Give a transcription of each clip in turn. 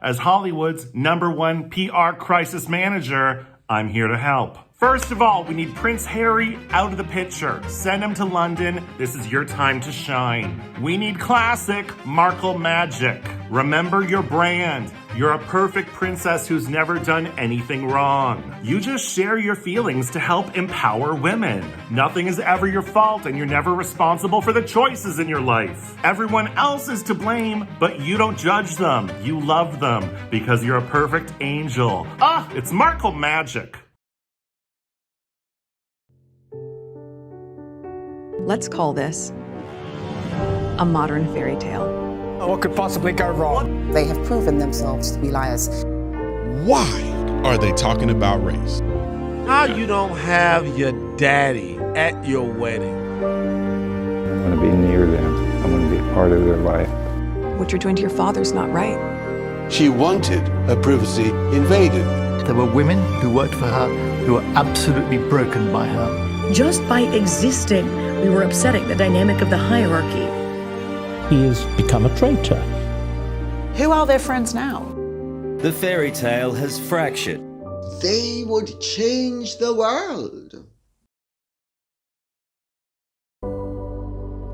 As Hollywood's #1 PR crisis manager, I'm here to help. First of all, we need Prince Harry out of the picture. Send him to London. This is your time to shine. We need classic Markle Magic. Remember your brand. You're a perfect princess who's never done anything wrong. You just share your feelings to help empower women. Nothing is ever your fault, and you're never responsible for the choices in your life. Everyone else is to blame, but you don't judge them. You love them because you're a perfect angel. It's Markle Magic. Let's call this a modern fairy tale. What could possibly go wrong? They have proven themselves to be liars. Why are they talking about race? How you don't have your daddy at your wedding? I want to be near them. I want to be a part of their life. What you're doing to your father's not right. She wanted her privacy invaded. There were women who worked for her who were absolutely broken by her. Just by existing, we were upsetting the dynamic of the hierarchy. He has become a traitor. Who are their friends now? The fairy tale has fractured. They would change the world.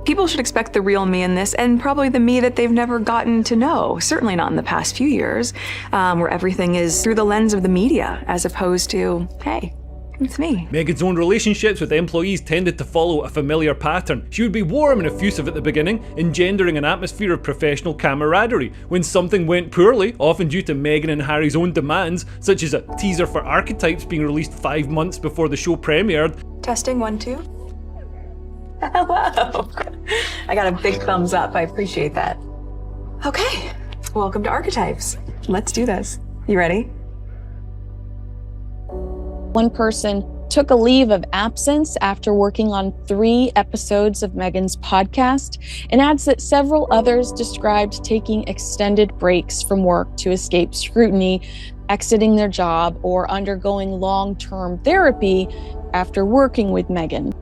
People should expect the real me in this, and probably the me that they've never gotten to know. Certainly not in the past few years, where everything is through the lens of the media, as opposed to, hey, it's me. Meghan's own relationships with employees tended to follow a familiar pattern. She would be warm and effusive at the beginning, engendering an atmosphere of professional camaraderie. When something went poorly, often due to Meghan and Harry's own demands, such as a teaser for Archetypes being released 5 months before the show premiered. Testing 1, 2. Hello. I got a big thumbs up. I appreciate that. Okay, welcome to Archetypes. Let's do this. You ready? One person took a leave of absence after working on 3 episodes of Meghan's podcast, and adds that several others described taking extended breaks from work to escape scrutiny, exiting their job, or undergoing long-term therapy after working with Meghan.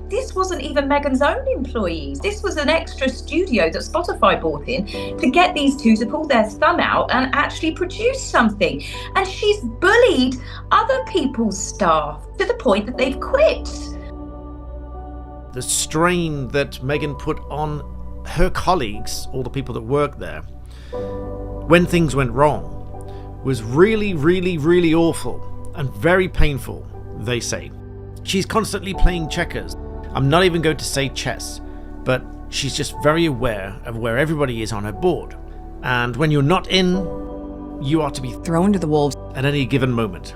This wasn't even Meghan's own employees. This was an extra studio that Spotify bought in to get these two to pull their thumb out and actually produce something. And she's bullied other people's staff to the point that they've quit. The strain that Meghan put on her colleagues, all the people that work there, when things went wrong, was really, really, really awful and very painful, they say. She's constantly playing checkers. I'm not even going to say chess, but she's just very aware of where everybody is on her board. And when you're not in, you are to be thrown to the wolves at any given moment.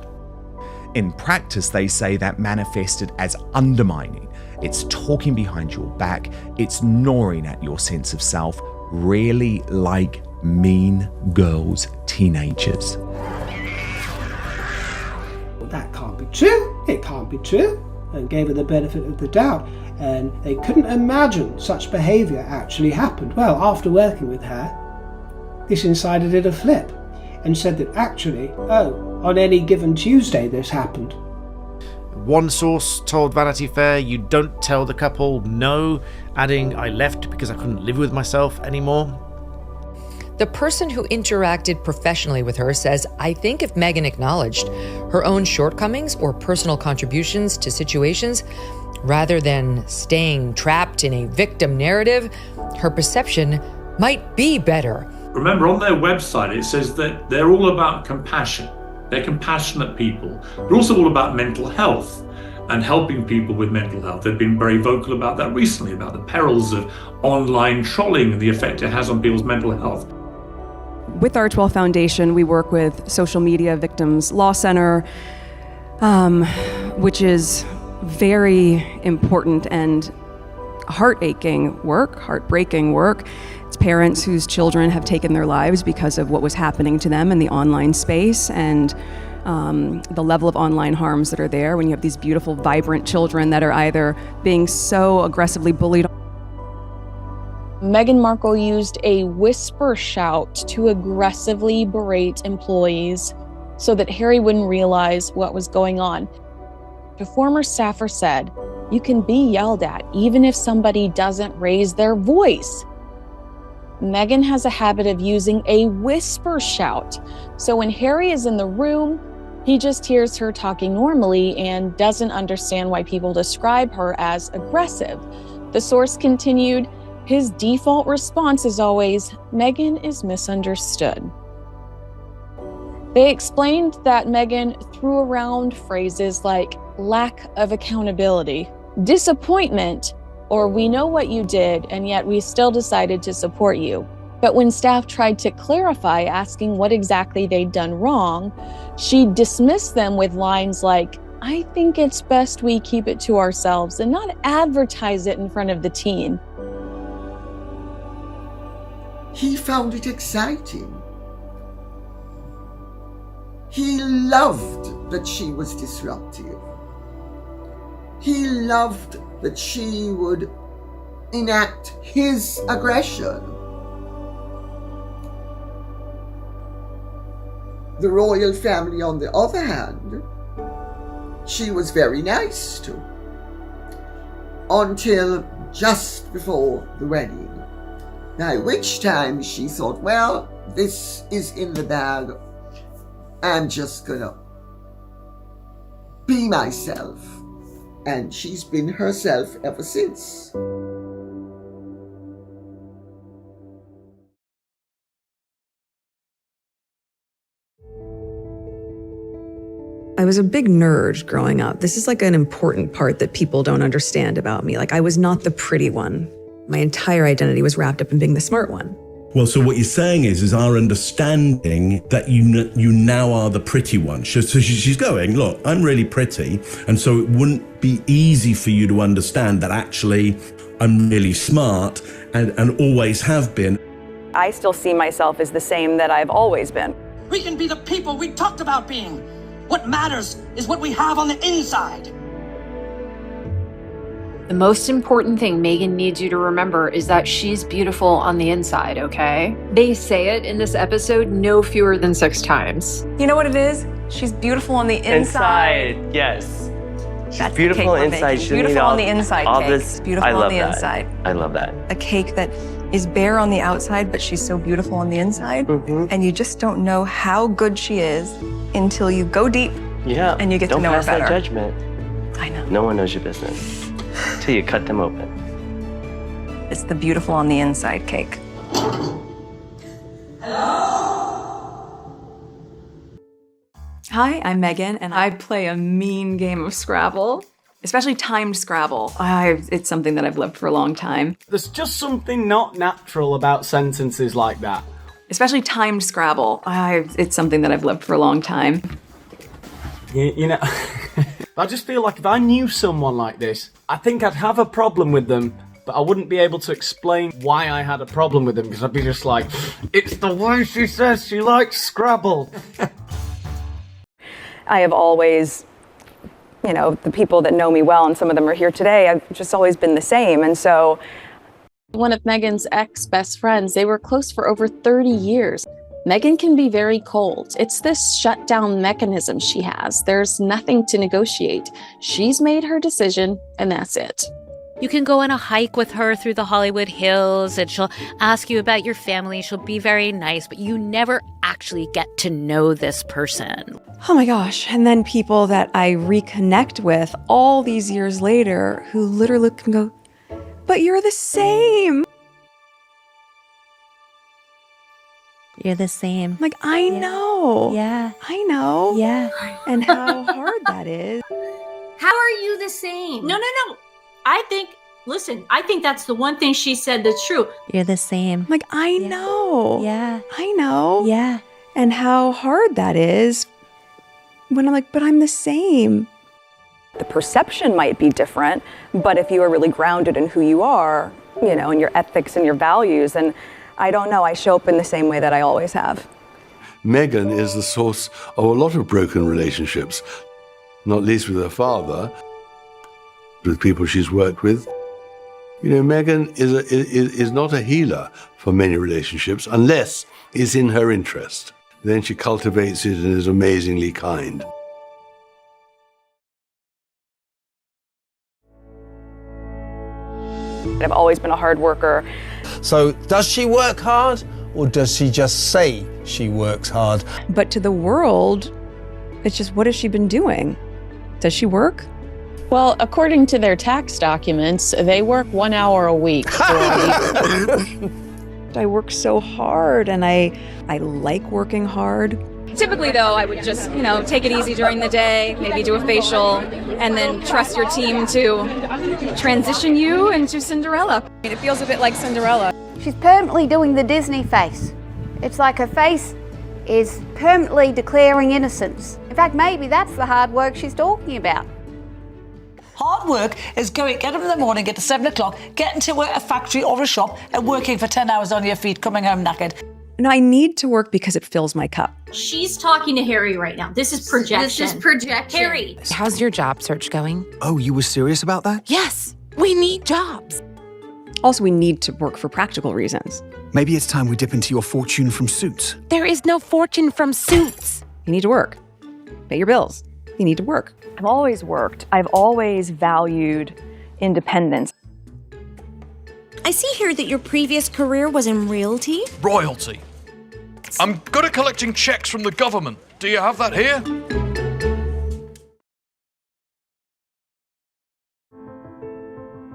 In practice, they say that manifested as undermining. It's talking behind your back. It's gnawing at your sense of self, really like Mean Girls teenagers. Well, that can't be true. It can't be true. And gave her the benefit of the doubt, and they couldn't imagine such behaviour actually happened. Well, after working with her, this insider did a flip and said that actually, on any given Tuesday this happened. One source told Vanity Fair, "You don't tell the couple no," adding, "I left because I couldn't live with myself anymore." The person who interacted professionally with her says, "I think if Meghan acknowledged her own shortcomings or personal contributions to situations, rather than staying trapped in a victim narrative, her perception might be better." Remember, on their website, it says that they're all about compassion. They're compassionate people. They're also all about mental health and helping people with mental health. They've been very vocal about that recently, about the perils of online trolling and the effect it has on people's mental health. With our 12 Foundation, we work with Social Media Victims Law Center, which is very important and heartbreaking work. It's parents whose children have taken their lives because of what was happening to them in the online space, and the level of online harms that are there when you have these beautiful, vibrant children that are either being so aggressively bullied. Meghan Markle used a whisper shout to aggressively berate employees so that Harry wouldn't realize what was going on. A former staffer said, "You can be yelled at even if somebody doesn't raise their voice." Meghan has a habit of using a whisper shout. So when Harry is in the room, he just hears her talking normally and doesn't understand why people describe her as aggressive. The source continued, his default response is always, Meghan is misunderstood. They explained that Meghan threw around phrases like lack of accountability, disappointment, or we know what you did and yet we still decided to support you. But when staff tried to clarify, asking what exactly they'd done wrong, she dismissed them with lines like, I think it's best we keep it to ourselves and not advertise it in front of the team. He found it exciting. He loved that she was disruptive. He loved that she would enact his aggression. The royal family, on the other hand, she was very nice to, until just before the wedding, by which time she thought, well, this is in the bag. I'm just gonna be myself. And she's been herself ever since. I was a big nerd growing up. This is like an important part that people don't understand about me. Like, I was not the pretty one. My entire identity was wrapped up in being the smart one. Well, so what you're saying is our understanding that you now are the pretty one. So she's going, look, I'm really pretty. And so it wouldn't be easy for you to understand that actually I'm really smart and always have been. I still see myself as the same that I've always been. We can be the people we talked about being. What matters is what we have on the inside. The most important thing Meghan needs you to remember is that she's beautiful on the inside, okay? They say it in this episode no fewer than 6 times. You know what it is? She's beautiful on the inside. Yes. She's That's beautiful inside. She's beautiful on the inside, all cake. this. Beautiful I love on the that. inside. I love that. A cake that is bare on the outside, but she's so beautiful on the inside. And you just don't know how good she is until you go deep. Yeah. And you get to know her better. Don't pass that judgment. I know. No one knows your business till you cut them open. It's the beautiful on the inside cake. Hi, I'm Meghan, and I play a mean game of Scrabble, especially timed Scrabble. It's something that I've loved for a long time. There's just something not natural about sentences like that. Especially timed Scrabble. It's something that I've loved for a long time. You know, I just feel like if I knew someone like this, I think I'd have a problem with them, but I wouldn't be able to explain why I had a problem with them, because I'd be just like, it's the way she says she likes Scrabble. I have always, the people that know me well, and some of them are here today, I've just always been the same. And so one of Meghan's ex-best friends, they were close for over 30 years. Meghan can be very cold. It's this shutdown mechanism she has. There's nothing to negotiate. She's made her decision, and that's it. You can go on a hike with her through the Hollywood Hills, and she'll ask you about your family. She'll be very nice, but you never actually get to know this person. Oh my gosh. And then people that I reconnect with all these years later who literally can go, but you're the same. You're the same. Like, I know. Yeah. I know. Yeah. And how hard that is. How are you the same? No. I think that's the one thing she said that's true. You're the same. Like, I know. Yeah. I know. Yeah. And how hard that is when I'm like, but I'm the same. The perception might be different, but if you are really grounded in who you are, and your ethics and your values, and I don't know, I show up in the same way that I always have. Meghan is the source of a lot of broken relationships, not least with her father, with people she's worked with. Meghan is not a healer for many relationships unless it's in her interest. Then she cultivates it and is amazingly kind. I've always been a hard worker. So does she work hard, or does she just say she works hard? But to the world, it's just, what has she been doing? Does she work? Well, according to their tax documents, they work 1 hour a week. I work so hard, and I like working hard. Typically, though, I would just, take it easy during the day, maybe do a facial, and then trust your team to transition you into Cinderella. It feels a bit like Cinderella. She's permanently doing the Disney face. It's like her face is permanently declaring innocence. In fact, maybe that's the hard work she's talking about. Hard work is get up in the morning, get to 7 o'clock, getting to a factory or a shop and working for 10 hours on your feet, coming home knackered. No, I need to work because it fills my cup. She's talking to Harry right now. This is projection. Harry. How's your job search going? Oh, you were serious about that? Yes, we need jobs. Also, we need to work for practical reasons. Maybe it's time we dip into your fortune from Suits. There is no fortune from Suits. You need to work. Pay your bills. You need to work. I've always worked. I've always valued independence. I see here that your previous career was in realty. Royalty. I'm good at collecting checks from the government. Do you have that here?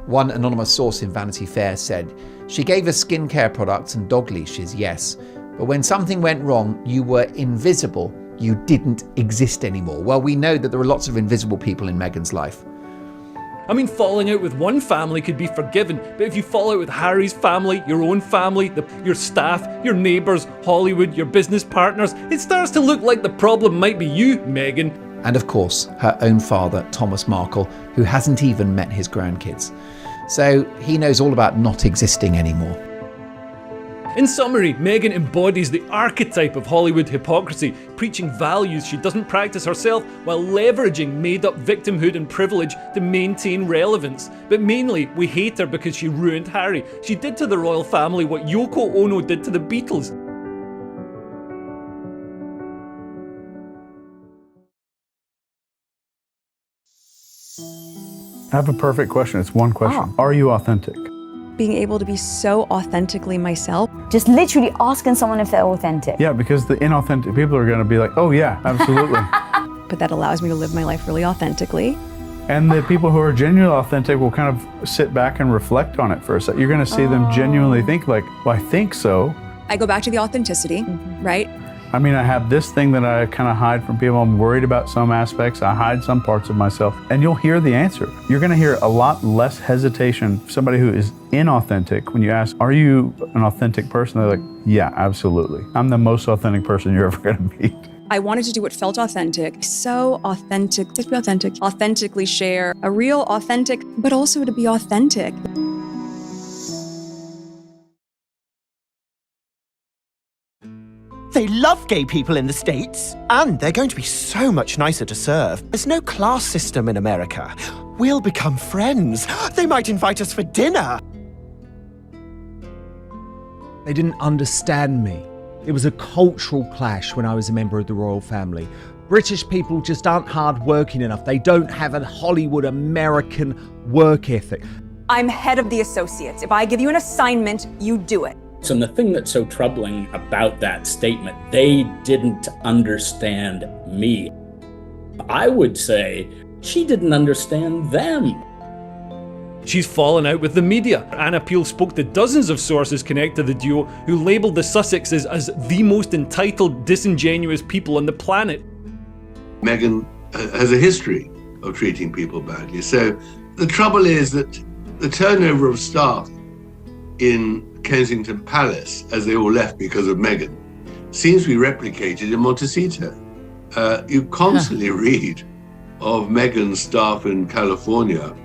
One anonymous source in Vanity Fair said, "She gave us skincare products and dog leashes, yes. But when something went wrong, you were invisible. You didn't exist anymore." Well, we know that there are lots of invisible people in Meghan's life. I mean, falling out with one family could be forgiven, but if you fall out with Harry's family, your own family, your staff, your neighbours, Hollywood, your business partners, it starts to look like the problem might be you, Meghan. And of course, her own father, Thomas Markle, who hasn't even met his grandkids. So he knows all about not existing anymore. In summary, Meghan embodies the archetype of Hollywood hypocrisy, preaching values she doesn't practice herself while leveraging made-up victimhood and privilege to maintain relevance. But mainly, we hate her because she ruined Harry. She did to the royal family what Yoko Ono did to the Beatles. I have a perfect question. It's one question. Are you authentic? Being able to be so authentically myself. Just literally asking someone if they're authentic. Yeah, because the inauthentic people are going to be like, oh yeah, absolutely. But that allows me to live my life really authentically. And the people who are genuinely authentic will kind of sit back and reflect on it for a second. You're going to see them genuinely think like, well, I think so. I go back to the authenticity, right? I mean, I have this thing that I kind of hide from people. I'm worried about some aspects. I hide some parts of myself. And you'll hear the answer. You're going to hear a lot less hesitation. Somebody who is inauthentic, when you ask, are you an authentic person? They're like, yeah, absolutely. I'm the most authentic person you're ever going to meet. I wanted to do what felt authentic. So authentic. Just be authentic. Authentically share. A real authentic, but also to be authentic. They love gay people in the States, and they're going to be so much nicer to serve. There's no class system in America. We'll become friends. They might invite us for dinner. They didn't understand me. It was a cultural clash when I was a member of the royal family. British people just aren't hard-working enough. They don't have a Hollywood American work ethic. I'm head of the associates. If I give you an assignment, you do it. And the thing that's so troubling about that statement, they didn't understand me. I would say she didn't understand them. She's fallen out with the media. Anna Peel spoke to dozens of sources connected to the duo who labelled the Sussexes as the most entitled, disingenuous people on the planet. Meghan has a history of treating people badly. So the trouble is that the turnover of staff in Kensington Palace, as they all left because of Meghan, seems to be replicated in Montecito. You constantly read of Meghan's staff in California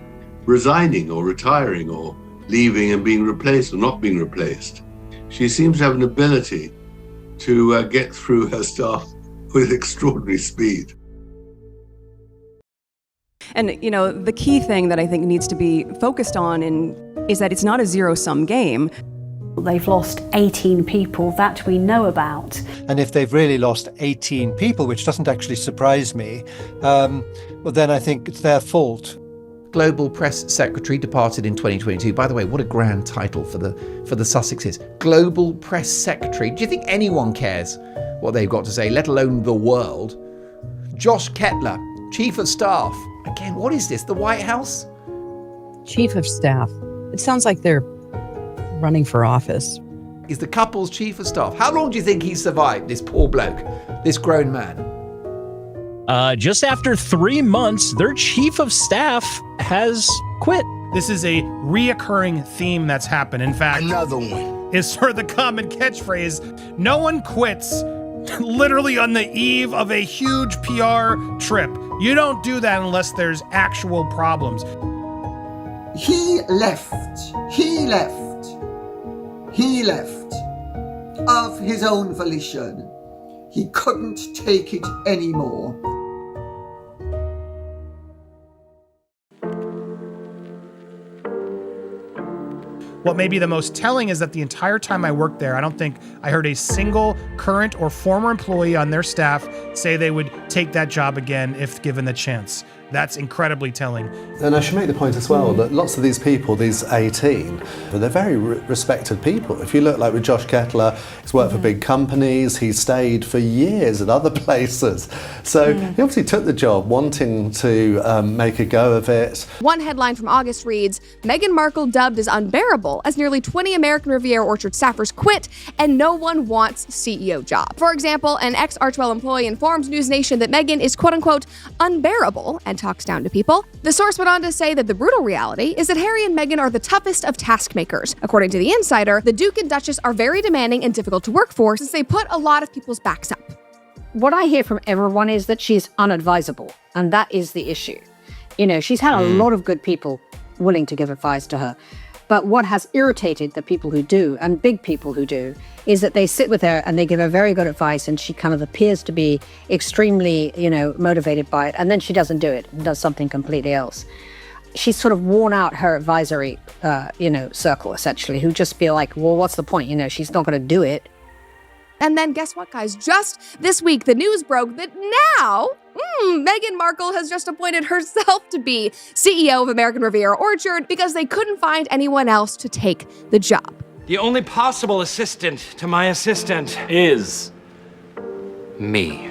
resigning or retiring or leaving and being replaced or not being replaced. She seems to have an ability to get through her staff with extraordinary speed. And, the key thing that I think needs to be focused on is that it's not a zero-sum game. They've lost 18 people that we know about. And if they've really lost 18 people, which doesn't actually surprise me, well, then I think it's their fault. Global Press Secretary, departed in 2022. By the way, what a grand title for the Sussexes. Global Press Secretary. Do you think anyone cares what they've got to say, let alone the world? Josh Kettler, Chief of Staff. Again, what is this? The White House? Chief of Staff. It sounds like they're running for office. He's the couple's Chief of Staff. How long do you think he survived, this poor bloke, this grown man? Just after 3 months, their Chief of Staff has quit. This is a reoccurring theme that's happened. In fact, another one is sort of the common catchphrase. No one quits literally on the eve of a huge PR trip. You don't do that unless there's actual problems. He left of his own volition. He couldn't take it anymore. What may be the most telling is that the entire time I worked there, I don't think I heard a single current or former employee on their staff say they would take that job again if given the chance. That's incredibly telling. And I should make the point as well that lots of these people, these 18, they're very respected people. If you look like with Josh Kettler, he's worked for big companies, he stayed for years at other places. So he obviously took the job wanting to make a go of it. One headline from August reads, Meghan Markle dubbed as unbearable as nearly 20 American Riviera Orchard staffers quit and no one wants CEO job. For example, an ex-Archwell employee informed News Nation that Meghan is quote-unquote unbearable and talks down to people. The source went on to say that the brutal reality is that Harry and Meghan are the toughest of task makers. According to The Insider, the Duke and Duchess are very demanding and difficult to work for since they put a lot of people's backs up. What I hear from everyone is that she's unadvisable, and that is the issue. You know, she's had a lot of good people willing to give advice to her. But what has irritated the people who do, and big people who do, is that they sit with her and they give her very good advice and she kind of appears to be extremely, motivated by it. And then she doesn't do it and does something completely else. She's sort of worn out her advisory, circle, essentially, who just feel like, well, what's the point? She's not going to do it. And then guess what, guys? Just this week, the news broke that now Meghan Markle has just appointed herself to be CEO of American Riviera Orchard because they couldn't find anyone else to take the job. The only possible assistant to my assistant is me.